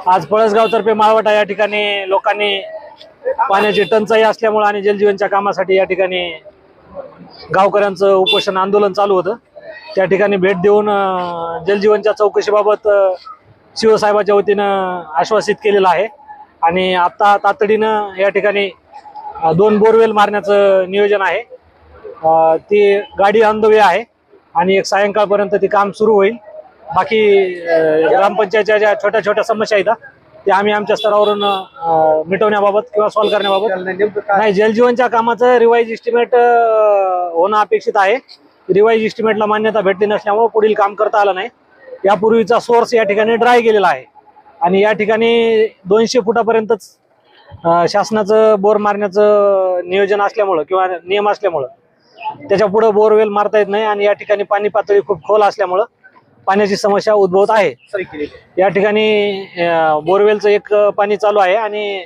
आज पळसगावतर्फे माळवटा या ठिकाणी लोकांनी पाण्याची टंचाई असल्यामुळे आणि जलजीवनच्या कामासाठी या ठिकाणी गावकऱ्यांचं उपोषण आंदोलन चालू होतं। त्या ठिकाणी भेट देऊन जलजीवनच्या चौकशीबाबत शिवसाहेबाच्या वतीनं आश्वासित केलेलं आहे आणि आता तातडीनं या ठिकाणी 2 बोरवेल मारण्याचं नियोजन आहे। ती गाडी ऑन द वे आहे आणि एक सायंकाळपर्यंत ते काम सुरू होईल। बाकी ग्रामपंचायतच्या ज्या छोट्या छोट्या समस्या आहेत त्या आम्ही आमच्या स्तरावरून मिटवण्याबाबत किंवा सॉल्व्ह करण्याबाबत नाही, जलजीवनच्या कामाचं रिवाइज एस्टिमेट होणं अपेक्षित आहे। रिवाइज एस्टिमेटला मान्यता भेटली नसल्यामुळे पुढील काम करता आलं नाही। यापूर्वीचा सोर्स या ठिकाणी ड्राय गेलेला आहे आणि या ठिकाणी 200 फुटापर्यंतच शासनाचं बोर मारण्याचं नियोजन असल्यामुळं किंवा नियम असल्यामुळं त्याच्या पुढे बोरवेल मारता येत नाही आणि या ठिकाणी पाणी पातळी खूप खोल असल्यामुळं पाण्याची समस्या उद्भवत आहे। या ठिकाणी बोरवेलचं एक पाणी चालू आहे आणि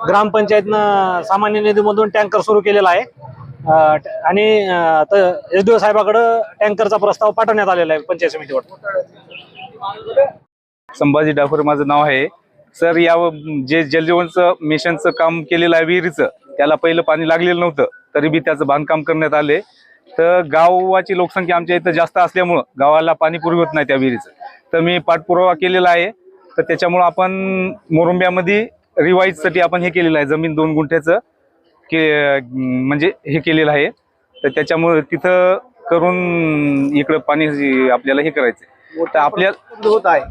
ग्रामपंचायतनं सामान्य निधीमधून टँकर सुरू केलेला आहे आणि एसडीओ साहेबाकडे टँकरचा प्रस्ताव पाठवण्यात आलेला आहे पंचायत समितीवर। संभाजी डाफर माझं नाव आहे सर। या जे जलजीवनचं मिशनचं काम केलेलं आहे विहिरीचं, त्याला पहिलं पाणी लागलेलं नव्हतं, तरी बी त्याचं बांधकाम करण्यात आले। तर गावाची लोकसंख्या आमच्या इथं जास्त असल्यामुळं गावाला पाणी पुरवत नाही त्या विहिरीचं, तर मी पाठपुरावा केलेला आहे। तर त्याच्यामुळं आपण मोरुंब्यामध्ये रिवाईजसाठी आपण हे केलेलं आहे, जमीन 2 गुंठ्याचं म्हणजे हे केलेलं आहे। तर त्याच्यामुळे तिथं करून इकडं पाणी आपल्याला हे करायचं। तर आपल्याला होत आहे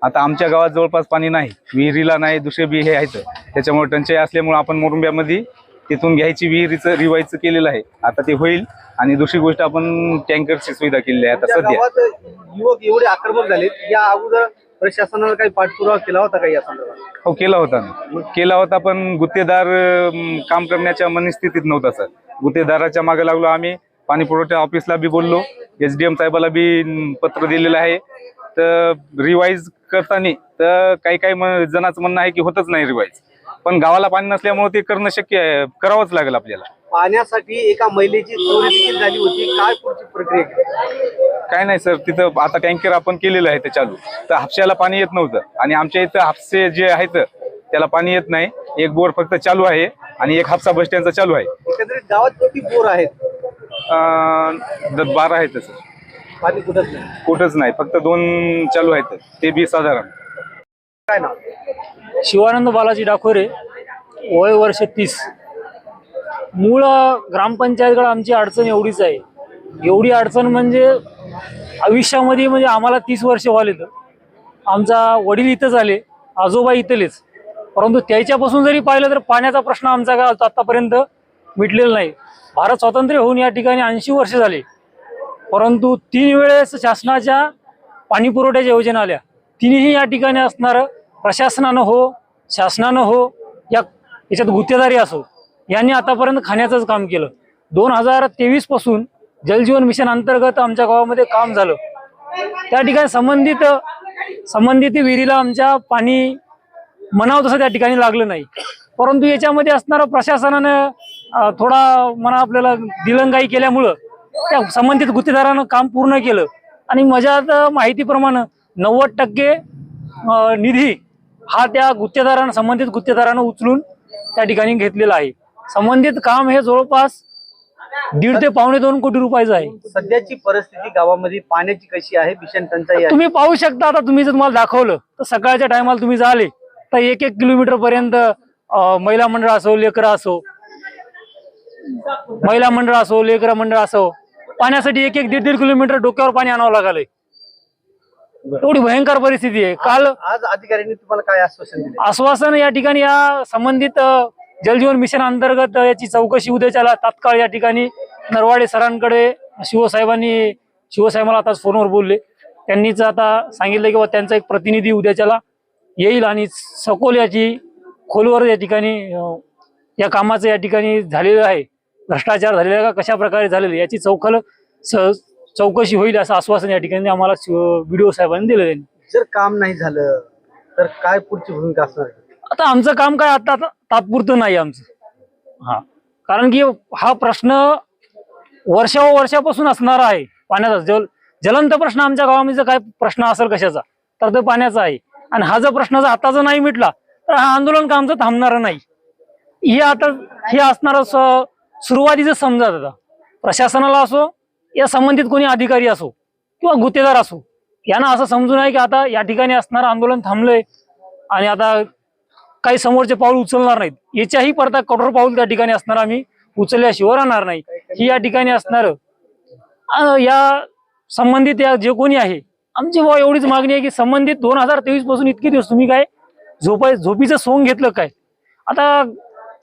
आता आमच्या गावात जवळपास पाणी नाही, विहिरीला नाही, दुसरे बी हे आहेत, त्याच्यामुळे टंचाई असल्यामुळे आपण मोरुंब्यामध्ये तिथून घ्यायची विहिरीचं रिवाईजचं केलेलं आहे। आता ते होईल आणि दुसरी गोष्ट आपण टँकरची सुविधा केलेली आहे। आता सध्या युवक एवढे आक्रमक झाले, या अगोदर प्रशासनाला काही पाठपुरावा केला होता का या संदर्भात? हो केला होता पण गुत्तेदार काम करण्याच्या मनस्थितीत नव्हता सर। गुत्तेदाराच्या मागे लागलो आम्ही, पाणी पुरवठा ऑफिसला बी बोललो, SDM साहेबाला बी पत्र दिलेलं आहे। तर रिवाईज करताना तर काही जणांचं म्हणणं आहे की होतच नाही रिवाईज, पण गावाला पाणी नसल्यामुळे ते करणं शक्य आहे, करावंच लागेल आपल्याला। पाण्यासाठी एका महिलेची चोरी देखील झाली होती, काय पुढची प्रक्रिया? काय नाही सर, तिथं आता टँकर आपण केलेलं आहे ते चालू, तर हापश्याला पाणी येत नव्हतं आणि आमच्या इथं हापसे जे आहेत त्याला पाणी येत नाही। एक बोर फक्त चालू आहे आणि एक हापसा बस स्टँडचा चालू आहे। एकंदरीत गावात किती बोर आहेत? 12 आहेत सर। पाणी कुठंच नाही, फक्त 2 चालू आहेत, ते बी साधारण। काय ना? शिवानंद बालाजी डाकोरे, वय वर्ष 30। मूळ ग्रामपंचायतकडे आमची अडचण एवढीच आहे, एवढी अडचण म्हणजे आयुष्यामध्ये म्हणजे आम्हाला 30 वर्ष व्हाले। तर आमचा वडील इथं झाले, आजोबा इथलेच, परंतु त्याच्यापासून जरी पाहिलं तर पाण्याचा प्रश्न आमचा काय आतापर्यंत मिटलेला नाही। भारत स्वातंत्र्य होऊन या ठिकाणी 80 वर्ष झाले, परंतु 3 वेळेस शासनाच्या पाणी पुरवठ्याच्या योजना आल्या, तिन्ही या ठिकाणी असणारं प्रशासनानं हो, शासनानं हो, याच्यात गुत्तेदारी असो, यांनी आतापर्यंत खाण्याचंच काम केलं। 2023 पासून जलजीवन मिशन अंतर्गत आमच्या गावामध्ये काम झालं। त्या ठिकाणी संबंधित विहिरीला आमच्या पाणी म्हणावं तसं त्या ठिकाणी लागलं नाही, परंतु याच्यामध्ये असणारं प्रशासनानं थोडा आपल्याला दिलंगाई केल्यामुळं त्या संबंधित गुत्तेदारानं काम पूर्ण केलं आणि माझ्या माहितीप्रमाणे 90% निधी हा त्या गुत्तेदारानं संबंधित गुत्तेदारानं उचलून त्या ठिकाणी घेतलेला आहे। संबंधित काम हे जवळपास 1.5 ते 2.25 कोटी रुपयाचं आहे। सध्याची परिस्थिती गावामध्ये पाण्याची कशी आहे? भीषण टंचाई आहे, तुम्ही पाहू शकता। आता तुम्ही जर तुम्हाला दाखवलं तर सकाळच्या टायमाला तुम्ही झाले तर 1-1 किलोमीटर पर्यंत महिला मंडळ असो, लेकरं मंडळ असो, पाण्यासाठी 1-1, 1.5 किलोमीटर डोक्यावर पाणी आणावं लागलंय। एवढी भयंकर परिस्थिती आहे। काल आज अधिकाऱ्यांनी तुम्हाला काय आश्वासन दिले? आश्वासन या ठिकाणी या संबंधित जलजीवन मिशन अंतर्गत याची चौकशी उद्याच्याला तात्काळ या ठिकाणी नरवाडे सरांकडे शिवसाहेबाला आताच फोनवर बोलले, त्यांनीच आता सांगितलं की त्यांचा एक प्रतिनिधी उद्याच्याला येईल आणि सखोल याची खोलवर या ठिकाणी या कामाचं या ठिकाणी झालेलं आहे, भ्रष्टाचार झालेला का कशा प्रकारे झालेलं याची चौकशी होईल असं आश्वासन या ठिकाणी आम्हाला BDO साहेबांनी दिलं त्यांनी। जर काम नाही झालं तर काय पुढची भूमिका असणार? आता आमचं काम काय आता तात्पुरतं नाही आमचं, कारण की हा प्रश्न वर्षापासून असणारा आहे पाण्याचा। ज्वलंत प्रश्न आमच्या गावामध्ये काय प्रश्न असेल कशाचा तर तो पाण्याचा आहे आणि हा जर प्रश्न जर आताचा नाही मिटला तर हा आंदोलन का आमचं थांबणार नाही. हे असणारं सुरुवातीचं समजा आता प्रशासनाला असो या संबंधित कोणी अधिकारी असो किंवा गुत्तेदार असो, यांना असं समजून आहे की आता या ठिकाणी असणारं आंदोलन थांबलंय आणि आता काही समोरचे पाऊल उचलणार नाहीत. याच्याही परत कठोर पाऊल त्या ठिकाणी असणार आम्ही उचलल्याशिवाय राहणार नाही. ही या ठिकाणी असणार या संबंधित या जे कोणी आहे, आमची एवढीच मागणी आहे की संबंधित 2023 पासून इतके दिवस तुम्ही काय झोपीचं सोंग घेतलं काय? आता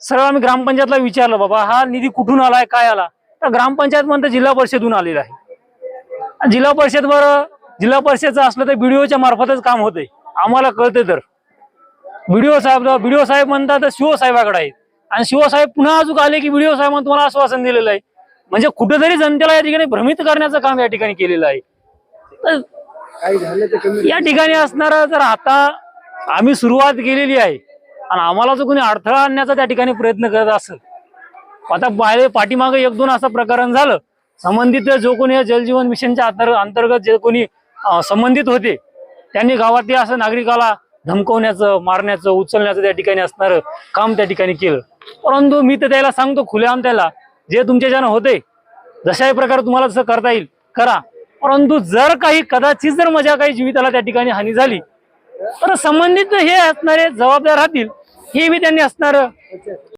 सरळ आम्ही ग्रामपंचायतला विचारलं, बाबा हा निधी कुठून आलाय काय आला, तर ग्रामपंचायत म्हणतं जिल्हा परिषदेतून आलेला आहे. जिल्हा परिषदचं असलं तर बीडीओच्या मार्फतच काम होते, आम्हाला कळते. तर बीडीओ साहेब म्हणतात शिव साहेबाकडे आहेत आणि शिव साहेब पुन्हा अजून आले की बीडीओ साहेबांनी तुम्हाला आश्वासन दिलेलं आहे. म्हणजे कुठेतरी जनतेला या ठिकाणी भ्रमित करण्याचं काम या ठिकाणी केलेलं आहे. तर या ठिकाणी असणार जर आता आम्ही सुरुवात केलेली आहे आणि आम्हाला जर कोणी अडथळा आणण्याचा त्या ठिकाणी प्रयत्न करत असेल, आता पाठीमागे 1-2 असं प्रकरण झालं, संबंधित जो कोणी जलजीवन मिशनच्या अंतर्गत जे कोणी संबंधित होते त्यांनी गावातल्या असं नागरिकाला धमकवण्याचं, मारण्याचं, उचलण्याचं त्या ठिकाणी असणारं काम त्या ठिकाणी केलं. परंतु मी तर त्याला सांगतो खुलेआम त्याला, जे तुमच्याच्यानं होते जशाही प्रकारे तुम्हाला जसं करता येईल करा, परंतु जर काही कदाचित जर माझ्या काही जीविताला त्या ठिकाणी हानी झाली तर संबंधित हे असणारे जबाबदार राहतील, हे बी त्यांनी असणार